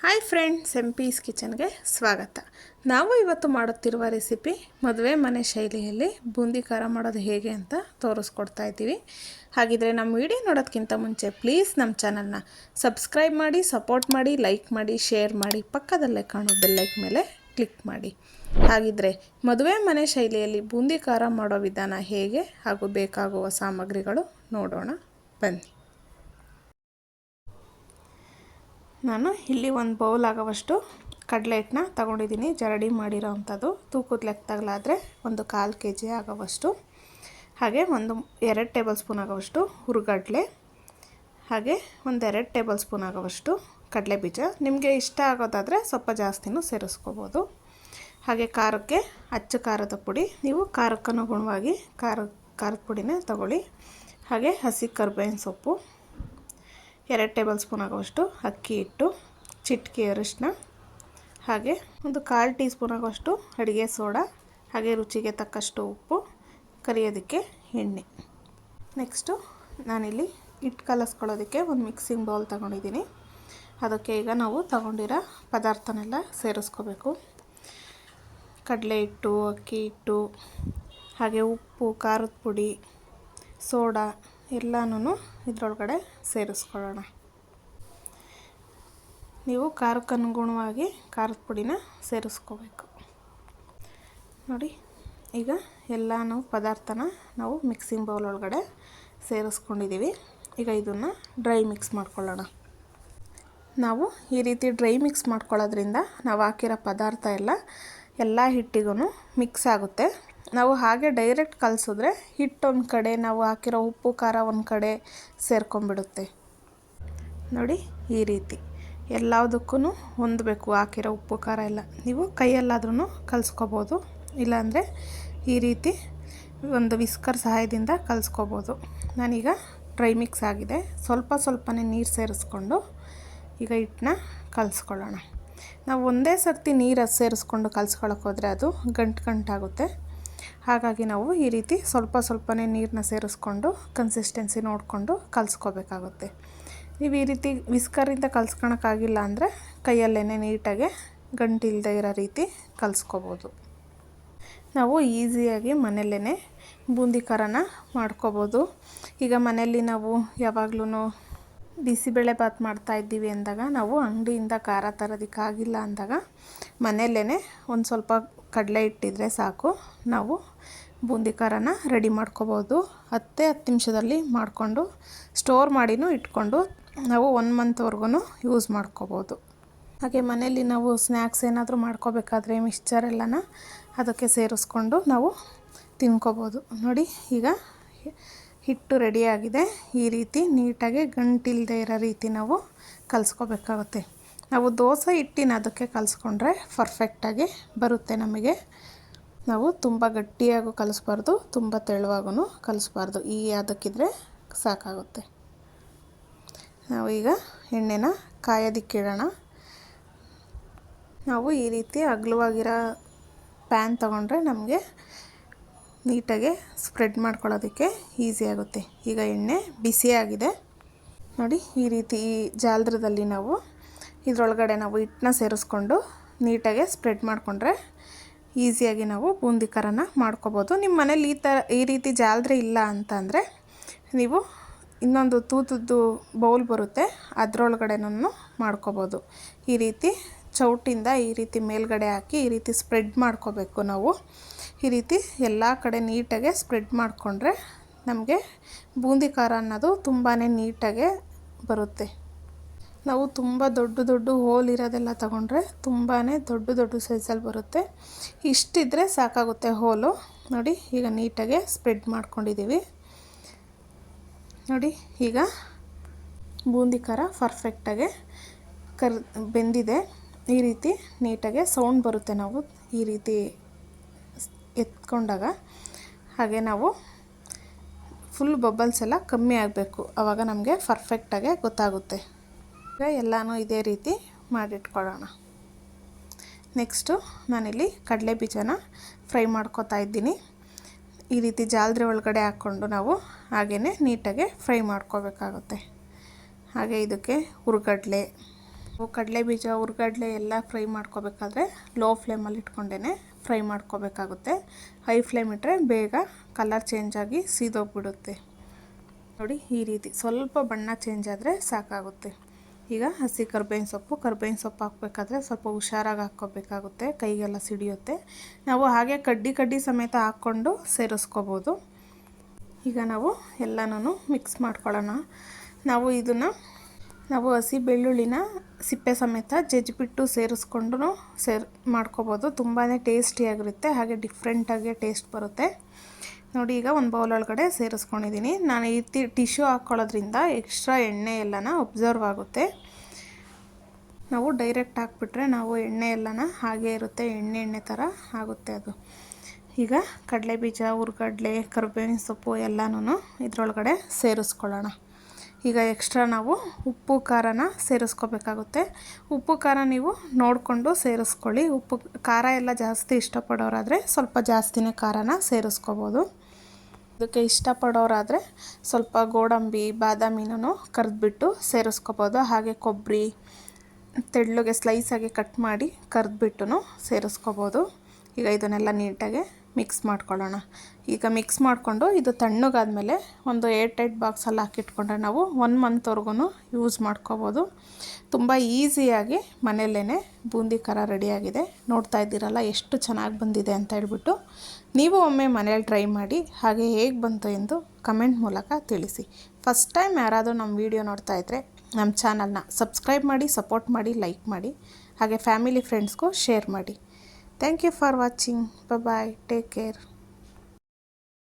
Hi friends, piece ಕಿಚನ್ಗೆ ಸ್ವಾಗತ. ನಾವು ಇವತ್ತು ಮಾಡುತ್ತಿರುವ ರೆಸಿಪಿ ಮದುವೆ ಮನೆ ಶೈಲಿಯಲ್ಲಿ ಬೂಂದಿ ಖಾರ ಮಾಡೋದು ಹೇಗೆ ಅಂತ ತೋರಿಸ್ಕೊಡ್ತಾ ಇದ್ದೀವಿ. ಹಾಗಿದ್ರೆ ನಮ್ಮ ವಿಡಿಯೋ ನೋಡೋದಕ್ಕಿಂತ ಮುಂಚೆ ಪ್ಲೀಸ್ ನಮ್ಮ ಚಾನಲ್ನ ಸಬ್ಸ್ಕ್ರೈಬ್ ಮಾಡಿ, ಸಪೋರ್ಟ್ ಮಾಡಿ, ಲೈಕ್ ಮಾಡಿ, ಶೇರ್ ಮಾಡಿ, ಪಕ್ಕದಲ್ಲೇ ಕಾಣೋ ಬೆಲ್ಲೈಕ್ ಮೇಲೆ ಕ್ಲಿಕ್ ಮಾಡಿ. ಹಾಗಿದ್ರೆ ಮದುವೆ ಮನೆ ಶೈಲಿಯಲ್ಲಿ ಬೂಂದಿ ಖಾರ ಮಾಡೋ ವಿಧಾನ ಹೇಗೆ ಹಾಗೂ ಬೇಕಾಗುವ ಸಾಮಗ್ರಿಗಳು ನೋಡೋಣ ಬನ್ನಿ. ನಾನು ಇಲ್ಲಿ ಒಂದು ಬೌಲ್ ಆಗೋವಷ್ಟು ಕಡಲೆ ಹಿಟ್ಟನ್ನ ತೊಗೊಂಡಿದ್ದೀನಿ. ಜರಡಿ ಮಾಡಿರೋ ಅಂಥದ್ದು. ತೂಕದ ಲೆಕ್ಕದಾಗಲಾದರೆ ಒಂದು 1/4 kg ಆಗೋವಷ್ಟು. ಹಾಗೆ 2 ಟೇಬಲ್ ಸ್ಪೂನ್ ಆಗೋವಷ್ಟು ಹುರುಗಡ್ಲೆ, ಹಾಗೆ 2 ಟೇಬಲ್ ಸ್ಪೂನ್ ಆಗೋವಷ್ಟು ಕಡಲೆ ಬೀಜ. ನಿಮಗೆ ಇಷ್ಟ ಆಗೋದಾದರೆ ಸ್ವಲ್ಪ ಜಾಸ್ತಿನೂ ಸೇರಿಸ್ಕೋಬೋದು. ಹಾಗೆ ಖಾರಕ್ಕೆ ಅಚ್ಚ ಖಾರದ ಪುಡಿ, ನೀವು ಖಾರಕ್ಕನುಗುಣವಾಗಿ ಖಾರದ ಪುಡಿನೇ ತಗೊಳ್ಳಿ. ಹಾಗೆ ಹಸಿ ಕರಿಬೇವಿನ ಸೊಪ್ಪು, 2 ಟೇಬಲ್ ಸ್ಪೂನ್ ಆಗುವಷ್ಟು ಅಕ್ಕಿ ಹಿಟ್ಟು, ಚಿಟಿಕೆ ಅರಿಶಿನ, ಹಾಗೆ 1/4 ಟೀ ಸ್ಪೂನ್ ಆಗುವಷ್ಟು ಅಡುಗೆ ಸೋಡಾ, ಹಾಗೆ ರುಚಿಗೆ ತಕ್ಕಷ್ಟು ಉಪ್ಪು, ಕರಿಯೋದಕ್ಕೆ ಎಣ್ಣೆ. ನೆಕ್ಸ್ಟು ನಾನಿಲ್ಲಿ ಹಿಟ್ಟು ಕಲಸ್ಕೊಳ್ಳೋದಕ್ಕೆ ಒಂದು ಮಿಕ್ಸಿಂಗ್ ಬೌಲ್ ತೊಗೊಂಡಿದ್ದೀನಿ. ಅದಕ್ಕೆ ಈಗ ನಾವು ತೊಗೊಂಡಿರೋ ಪದಾರ್ಥನೆಲ್ಲ ಸೇರಿಸ್ಕೋಬೇಕು. ಕಡಲೆ ಹಿಟ್ಟು, ಅಕ್ಕಿ ಹಿಟ್ಟು, ಹಾಗೆ ಉಪ್ಪು, ಖಾರದ ಪುಡಿ, ಸೋಡಾ ಎಲ್ಲನೂ ಇದರೊಳಗಡೆ ಸೇರಿಸ್ಕೊಳ್ಳೋಣ. ನೀವು ಖಾರಕ್ಕನುಗುಣವಾಗಿ ಖಾರದ ಪುಡಿನ ಸೇರಿಸ್ಕೋಬೇಕು. ನೋಡಿ, ಈಗ ಎಲ್ಲನೂ ಪದಾರ್ಥನ ನಾವು ಮಿಕ್ಸಿಂಗ್ ಬೌಲ್ ಒಳಗಡೆ ಸೇರಿಸ್ಕೊಂಡಿದ್ದೀವಿ. ಈಗ ಇದನ್ನು ಡ್ರೈ ಮಿಕ್ಸ್ ಮಾಡ್ಕೊಳ್ಳೋಣ. ನಾವು ಈ ರೀತಿ ಡ್ರೈ ಮಿಕ್ಸ್ ಮಾಡ್ಕೊಳ್ಳೋದ್ರಿಂದ ನಾವು ಹಾಕಿರೋ ಪದಾರ್ಥ ಎಲ್ಲ ಹಿಟ್ಟಿಗೂ ಮಿಕ್ಸ್ ಆಗುತ್ತೆ. ನಾವು ಹಾಗೆ ಡೈರೆಕ್ಟ್ ಕಲಸಿದ್ರೆ ಹಿಟ್ಟು ಒಂದು ಕಡೆ, ನಾವು ಹಾಕಿರೋ ಉಪ್ಪು ಖಾರ ಒಂದು ಕಡೆ ಸೇರ್ಕೊಂಡ್ಬಿಡುತ್ತೆ. ನೋಡಿ, ಈ ರೀತಿ ಎಲ್ಲದಕ್ಕೂ ಹೊಂದಬೇಕು. ಹಾಕಿರೋ ಉಪ್ಪು ಖಾರ ಎಲ್ಲ ನೀವು ಕೈಯಲ್ಲಾದ್ರೂ ಕಲಿಸ್ಕೋಬೋದು, ಇಲ್ಲಾಂದರೆ ಈ ರೀತಿ ಒಂದು ವಿಸ್ಕರ್ ಸಹಾಯದಿಂದ ಕಲಿಸ್ಕೋಬೋದು. ನಾನೀಗ ಡ್ರೈ ಮಿಕ್ಸ್ ಆಗಿದೆ. ಸ್ವಲ್ಪನೇ ನೀರು ಸೇರಿಸ್ಕೊಂಡು ಈಗ ಹಿಟ್ಟನ್ನ ಕಲಿಸ್ಕೊಳ್ಳೋಣ. ನಾವು ಒಂದೇ ಸರ್ತಿ ನೀರು ಸೇರಿಸ್ಕೊಂಡು ಕಲಿಸ್ಕೊಳ್ಳೋಕೆ ಹೋದರೆ ಅದು ಗಂಟಾಗುತ್ತೆ. ಹಾಗಾಗಿ ನಾವು ಈ ರೀತಿ ಸ್ವಲ್ಪನೇ ನೀರನ್ನ ಸೇರಿಸ್ಕೊಂಡು ಕನ್ಸಿಸ್ಟೆನ್ಸಿ ನೋಡಿಕೊಂಡು ಕಲಿಸ್ಕೋಬೇಕಾಗುತ್ತೆ. ನೀವು ಈ ರೀತಿ ವಿಸ್ಕರಿಂದ ಕಲಿಸ್ಕೊಳಕ್ಕಾಗಿಲ್ಲ ಅಂದರೆ ಕೈಯಲ್ಲೇ ನೀಟಾಗೆ ಗಂಟಿಲ್ಲದೆ ಇರೋ ರೀತಿ ಕಲಿಸ್ಕೋಬೋದು. ನಾವು ಈಸಿಯಾಗಿ ಮನೆಯಲ್ಲೇ ಬೂಂದಿ ಖಾರನ ಮಾಡ್ಕೋಬೋದು. ಈಗ ಮನೆಯಲ್ಲಿ ನಾವು ಯಾವಾಗಲೂ ಬಿಸಿಬೇಳೆ ಬಾತ್ ಮಾಡ್ತಾಯಿದ್ದೀವಿ ಅಂದಾಗ, ನಾವು ಅಂಗಡಿಯಿಂದ ಖಾರ ತರೋದಕ್ಕಾಗಿಲ್ಲ ಅಂದಾಗ ಮನೆಯಲ್ಲೇ ಒಂದು ಸ್ವಲ್ಪ ಕಡಲೆ ಇಟ್ಟಿದ್ರೆ ಸಾಕು, ನಾವು ಬೂಂದಿ ಖಾರನ ರೆಡಿ ಮಾಡ್ಕೋಬೋದು. 10 ನಿಮಿಷದಲ್ಲಿ ಮಾಡಿಕೊಂಡು ಸ್ಟೋರ್ ಮಾಡಿನೂ ಇಟ್ಕೊಂಡು ನಾವು 1 ಮಂತ್ವರೆಗೂ ಯೂಸ್ ಮಾಡ್ಕೋಬೋದು. ಹಾಗೆ ಮನೆಯಲ್ಲಿ ನಾವು ಸ್ನ್ಯಾಕ್ಸ್ ಏನಾದರೂ ಮಾಡ್ಕೋಬೇಕಾದ್ರೆ ಮಿಕ್ಸ್ಚರ್ ಎಲ್ಲನ ಅದಕ್ಕೆ ಸೇರಿಸ್ಕೊಂಡು ನಾವು ತಿನ್ಕೋಬೋದು. ನೋಡಿ, ಈಗ ಹಿಟ್ಟು ರೆಡಿಯಾಗಿದೆ. ಈ ರೀತಿ ನೀಟಾಗಿ ಗಂಟಿಲ್ಲದೆ ಇರೋ ರೀತಿ ನಾವು ಕಲಿಸ್ಕೋಬೇಕಾಗುತ್ತೆ. ನಾವು ದೋಸೆ ಹಿಟ್ಟಿನ ಅದಕ್ಕೆ ಕಲಿಸ್ಕೊಂಡ್ರೆ ಪರ್ಫೆಕ್ಟಾಗಿ ಬರುತ್ತೆ ನಮಗೆ. ನಾವು ತುಂಬ ಗಟ್ಟಿಯಾಗೂ ಕಲಿಸ್ಬಾರ್ದು, ತುಂಬ ತೆಳುವಾಗೂ ಕಲಿಸ್ಬಾರ್ದು. ಈ ಅದಕ್ಕಿದ್ರೆ ಸಾಕಾಗುತ್ತೆ. ನಾವು ಈಗ ಎಣ್ಣೆನ ಕಾಯೋದಕ್ಕಿಡೋಣ. ನಾವು ಈ ರೀತಿ ಅಗಲವಾಗಿರೋ ಪ್ಯಾನ್ ತೊಗೊಂಡ್ರೆ ನಮಗೆ ನೀಟಾಗಿ ಸ್ಪ್ರೆಡ್ ಮಾಡ್ಕೊಳ್ಳೋದಕ್ಕೆ ಈಸಿ ಆಗುತ್ತೆ. ಈಗ ಎಣ್ಣೆ ಬಿಸಿಯಾಗಿದೆ. ನೋಡಿ, ಈ ರೀತಿ ಈ ಜಾಲರದಲ್ಲಿ ನಾವು ಇದರೊಳಗಡೆ ನಾವು ಹಿಟ್ಟನ್ನ ಸೇರಿಸ್ಕೊಂಡು ನೀಟಾಗಿ ಸ್ಪ್ರೆಡ್ ಮಾಡಿಕೊಂಡ್ರೆ ಈಸಿಯಾಗಿ ನಾವು ಬೂಂದಿ ಖಾರನ ಮಾಡ್ಕೋಬೋದು. ನಿಮ್ಮ ಮನೇಲಿ ಈ ರೀತಿ ಜಾಲರಿ ಇಲ್ಲ ಅಂತಂದರೆ ನೀವು ಇನ್ನೊಂದು ತೂತದ್ದು ಬೌಲ್ ಬರುತ್ತೆ, ಅದರೊಳಗಡೆನೂ ಮಾಡ್ಕೋಬೋದು. ಈ ರೀತಿ ಚೌಟಿಂದ ಈ ರೀತಿ ಮೇಲ್ಗಡೆ ಹಾಕಿ ಈ ರೀತಿ ಸ್ಪ್ರೆಡ್ ಮಾಡ್ಕೋಬೇಕು. ನಾವು ಈ ರೀತಿ ಎಲ್ಲ ಕಡೆ ನೀಟಾಗೆ ಸ್ಪ್ರೆಡ್ ಮಾಡಿಕೊಂಡ್ರೆ ನಮಗೆ ಬೂಂದಿ ಖಾರ ಅನ್ನೋದು ತುಂಬಾ ನೀಟಾಗೆ ಬರುತ್ತೆ. ನಾವು ತುಂಬ ದೊಡ್ಡ ಹೋಲ್ ಇರೋದೆಲ್ಲ ತಗೊಂಡ್ರೆ ತುಂಬಾ ದೊಡ್ಡ ಸೈಜಲ್ಲಿ ಬರುತ್ತೆ. ಇಷ್ಟಿದ್ರೆ ಸಾಕಾಗುತ್ತೆ ಹೋಲು. ನೋಡಿ, ಈಗ ನೀಟಾಗೆ ಸ್ಪ್ರೆಡ್ ಮಾಡ್ಕೊಂಡಿದ್ದೀವಿ. ನೋಡಿ, ಈಗ ಬೂಂದಿ ಖಾರ ಪರ್ಫೆಕ್ಟಾಗೆ ಬೆಂದಿದೆ. ಈ ರೀತಿ ನೀಟಾಗೆ ಸೌಂಡ್ ಬರುತ್ತೆ ನಾವು ಈ ರೀತಿ ಎತ್ಕೊಂಡಾಗ. ಹಾಗೆ ನಾವು ಫುಲ್ ಬಬಲ್ಸ್ ಎಲ್ಲ ಕಮ್ಮಿ ಆಗಬೇಕು, ಆವಾಗ ನಮಗೆ ಪರ್ಫೆಕ್ಟಾಗೆ ಗೊತ್ತಾಗುತ್ತೆ. ಈಗ ಎಲ್ಲನೂ ಇದೇ ರೀತಿ ಮಾಡಿಟ್ಕೊಳ್ಳೋಣ. ನೆಕ್ಸ್ಟು ನಾನಿಲ್ಲಿ ಕಡಲೆ ಬೀಜನ ಫ್ರೈ ಮಾಡ್ಕೊತಾ ಇದ್ದೀನಿ. ಈ ರೀತಿ ಜಾಲರಿ ಒಳಗಡೆ ಹಾಕ್ಕೊಂಡು ನಾವು ಹಾಗೇ ನೀಟಾಗೆ ಫ್ರೈ ಮಾಡ್ಕೋಬೇಕಾಗುತ್ತೆ. ಹಾಗೆ ಇದಕ್ಕೆ ಹುರುಗಡ್ಲೆ, ಕಡಲೆ ಬೀಜ ಹುರ್ಗಡ್ಲೆ ಎಲ್ಲ ಫ್ರೈ ಮಾಡ್ಕೋಬೇಕಾದ್ರೆ ಲೋ ಫ್ಲೇಮಲ್ಲಿ ಇಟ್ಕೊಂಡೇ ಫ್ರೈ ಮಾಡ್ಕೋಬೇಕಾಗುತ್ತೆ. ಹೈ ಫ್ಲೇಮ್ ಇಟ್ಟರೆ ಬೇಗ ಕಲರ್ ಚೇಂಜ್ ಆಗಿ ಸೀದೋಗ್ಬಿಡುತ್ತೆ. ನೋಡಿ ಈ ರೀತಿ ಸ್ವಲ್ಪ ಬಣ್ಣ ಚೇಂಜ್ ಆದರೆ ಸಾಕಾಗುತ್ತೆ. ಈಗ ಹಸಿ ಕರ್ಬೇವಿನ ಸೊಪ್ಪು ಹಾಕಬೇಕಾದ್ರೆ ಸ್ವಲ್ಪ ಹುಷಾರಾಗಿ ಹಾಕ್ಕೋಬೇಕಾಗುತ್ತೆ, ಕೈಗೆಲ್ಲ ಸಿಡಿಯುತ್ತೆ. ನಾವು ಹಾಗೆ ಕಡ್ಡಿ ಸಮೇತ ಹಾಕ್ಕೊಂಡು ಸೇರಿಸ್ಕೋಬೋದು. ಈಗ ನಾವು ಎಲ್ಲನೂ ಮಿಕ್ಸ್ ಮಾಡ್ಕೊಳ್ಳೋಣ. ನಾವು ಹಸಿ ಬೆಳ್ಳುಳ್ಳಿನ ಸಿಪ್ಪೆ ಸಮೇತ ಜಜ್ಜಿಬಿಟ್ಟು ಸೇರಿಸ್ಕೊಂಡು ಮಾಡ್ಕೋಬೋದು. ತುಂಬಾ ಟೇಸ್ಟಿಯಾಗಿರುತ್ತೆ, ಹಾಗೆ ಡಿಫ್ರೆಂಟಾಗಿ ಟೇಸ್ಟ್ ಬರುತ್ತೆ. ನೋಡಿ ಈಗ ಒಂದು ಬೌಲ್ ಒಳಗಡೆ ಸೇರಿಸ್ಕೊಂಡಿದ್ದೀನಿ. ನಾನು ಈ ಟಿಶ್ಯೂ ಹಾಕ್ಕೊಳ್ಳೋದ್ರಿಂದ ಎಕ್ಸ್ಟ್ರಾ ಎಣ್ಣೆ ಎಲ್ಲನ ಒಬ್ಸರ್ವ್ ಆಗುತ್ತೆ. ನಾವು ಡೈರೆಕ್ಟ್ ಹಾಕ್ಬಿಟ್ರೆ ಎಣ್ಣೆ ಎಲ್ಲನ ಹಾಗೇ ಇರುತ್ತೆ, ಎಣ್ಣೆ ಥರ ಆಗುತ್ತೆ ಅದು. ಈಗ ಕಡಲೆ ಬೀಜ, ಹುರ್ಗಡ್ಲೆ, ಕರಿಬೇವಿನ ಸೊಪ್ಪು ಎಲ್ಲನೂ ಇದರೊಳಗಡೆ ಸೇರಿಸ್ಕೊಳ್ಳೋಣ. ಈಗ ಎಕ್ಸ್ಟ್ರಾ ನಾವು ಉಪ್ಪು ಖಾರನ ಸೇರಿಸ್ಕೋಬೇಕಾಗುತ್ತೆ. ಉಪ್ಪು ಖಾರ ನೀವು ನೋಡಿಕೊಂಡು ಸೇರಿಸ್ಕೊಳ್ಳಿ. ಉಪ್ಪು ಖಾರ ಎಲ್ಲ ಜಾಸ್ತಿ ಇಷ್ಟಪಡೋರಾದರೆ ಸ್ವಲ್ಪ ಜಾಸ್ತಿನೇ ಖಾರನ ಸೇರಿಸ್ಕೋಬೋದು. ಇದಕ್ಕೆ ಇಷ್ಟಪಡೋರಾದರೆ ಸ್ವಲ್ಪ ಗೋಡಂಬಿ, ಬಾದಾಮಿನೂ ಕರೆದ್ಬಿಟ್ಟು ಸೇರಿಸ್ಕೋಬೋದು. ಹಾಗೆ ಕೊಬ್ಬರಿ ತೆಳ್ಳಗೆ ಸ್ಲೈಸಾಗಿ ಕಟ್ ಮಾಡಿ ಕರೆದ್ಬಿಟ್ಟು ಸೇರಿಸ್ಕೋಬೋದು. ಈಗ ಇದನ್ನೆಲ್ಲ ನೀಟಾಗಿ ಮಿಕ್ಸ್ ಮಾಡ್ಕೊಳ್ಳೋಣ. ಈಗ ಮಿಕ್ಸ್ ಮಾಡಿಕೊಂಡು ಇದು ತಣ್ಣಗಾದ್ಮೇಲೆ ಒಂದು ಏರ್ಟೈಟ್ ಬಾಕ್ಸಲ್ಲಿ ಹಾಕಿಟ್ಕೊಂಡ್ರೆ ನಾವು 1 ಮಂತ್ವರೆಗೂ ಯೂಸ್ ಮಾಡ್ಕೋಬೋದು. ತುಂಬ ಈಸಿಯಾಗಿ ಮನೆಯಲ್ಲೇ ಬೂಂದಿ ಖಾರ ರೆಡಿಯಾಗಿದೆ. ನೋಡ್ತಾ ಇದ್ದೀರಲ್ಲ ಎಷ್ಟು ಚೆನ್ನಾಗಿ ಬಂದಿದೆ ಅಂತ ಹೇಳ್ಬಿಟ್ಟು. ನೀವು ಒಮ್ಮೆ ಮನೇಲಿ ಟ್ರೈ ಮಾಡಿ, ಹಾಗೆ ಹೇಗೆ ಬಂತು ಎಂದು ಕಮೆಂಟ್ ಮೂಲಕ ತಿಳಿಸಿ. ಫಸ್ಟ್ ಟೈಮ್ ಯಾರಾದರೂ ನಮ್ಮ ವಿಡಿಯೋ ನೋಡ್ತಾ ಇದ್ದರೆ ನಮ್ಮ ಚಾನಲ್ನ ಸಬ್ಸ್ಕ್ರೈಬ್ ಮಾಡಿ, ಸಪೋರ್ಟ್ ಮಾಡಿ, ಲೈಕ್ ಮಾಡಿ, ಹಾಗೆ ಫ್ಯಾಮಿಲಿ ಫ್ರೆಂಡ್ಸ್ಗೂ ಶೇರ್ ಮಾಡಿ. Thank you for watching. Bye bye. Take care.